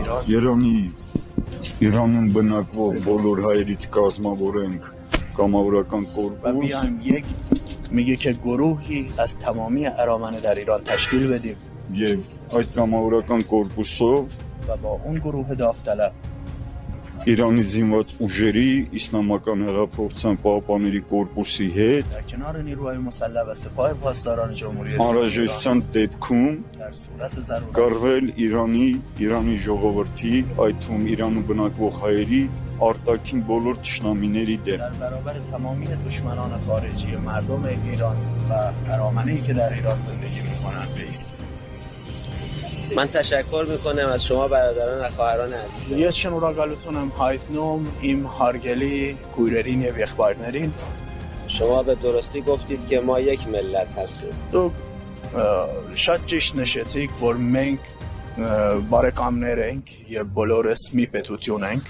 Երանի Իրանում բնակվող բոլոր հայերից կազմավորենք կամավորական و կորպուս بیایم یک گروهی از تمامی ارامنه در ایران تشکیل بدیم եւ այդ կամավորական կորպուսով و با اون گروه داوطلب Իրանի զինված ուժերի իսլամական հեղափոխության պահպանների կորպուսի հետ در کنار نیروهای مسلح و سپاه پاسداران جمهوری اسلامی ایران անհրաժեշտության դեպքում در صورت ضرورت կառվել Իրանի ժողովրդի, այդ թվում Իրանում բնակվող հայերի արտաքին բոլոր ճշնամիների դեմ در برابر تمامی دشمنان خارجی مردم ایران و ارامنه‌ای که در ایران زندگی می‌کنند بایستیم. من تشکر میکنم از شما برادران و خواهران عزیز. Ես շնորհակալություն հայտնում իմ հարգելի քույրերին եւ եղբայրներին. شما به درستی گفتید که ما یک ملت هستیم. Դուք շատ ճիշտ նշեցիք, որ մենք բարեկամներ ենք եւ բոլորս մի պետություն ենք.